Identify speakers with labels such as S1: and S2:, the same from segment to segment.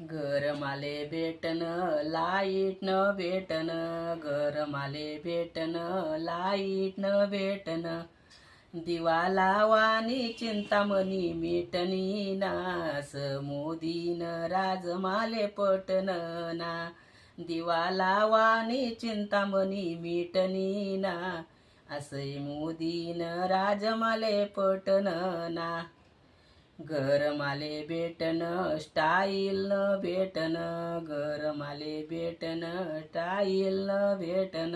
S1: गरमाले भेटन लाईट न भेटन, गरमाले भेटन लाईट न भेटन, दिवा लावानी चिंतामणी मिटनी नास, मोदीन राजमाले पटन ना, दिवा लावानी चिंतामणी मिटनी ना, असे मोदीन राजमाले पटन ना. गरमाले भेटन स्टाईल न भेटन, गरमाले भेटन स्टाईल न भेटन,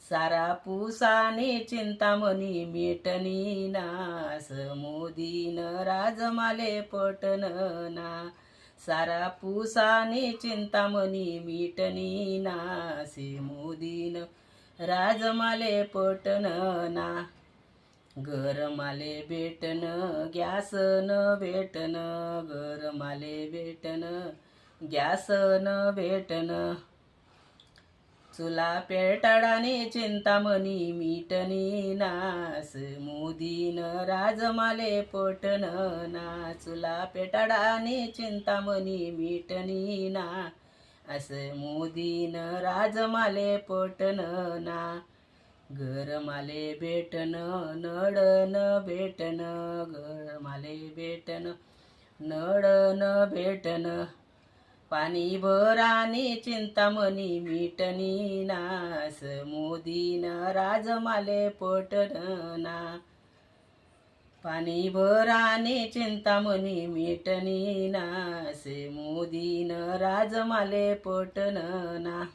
S1: सारा पुसाने चिंतामणी मिटनी नास, मोदीन राजमाले पटन ना, सारा पुसाने चिंतामणी मिटनी नास, मोदीन राजमाले पटन ना. गरमाले भेटन गॅस न भेटन, गरमाले भेटन गॅस न भेटन, चुला पेटाडाने चिंतामणी मिटनी नास, मोदीन राजमाले पटन ना, चुला पेटाडाने चिंतामणी मिटनी ना, असे मोदीन राजमाले पटन ना. गरमाले भेटन नळ न भेटन, गरमाले भेटन नळ न भेटन, पाणी भराने चिंतामणी मिटनी नास, मोदीन राजमाले पटन ना, पाणी भराने चिंतामणी मिटनी नास, मोदीन राजमाले पटन ना.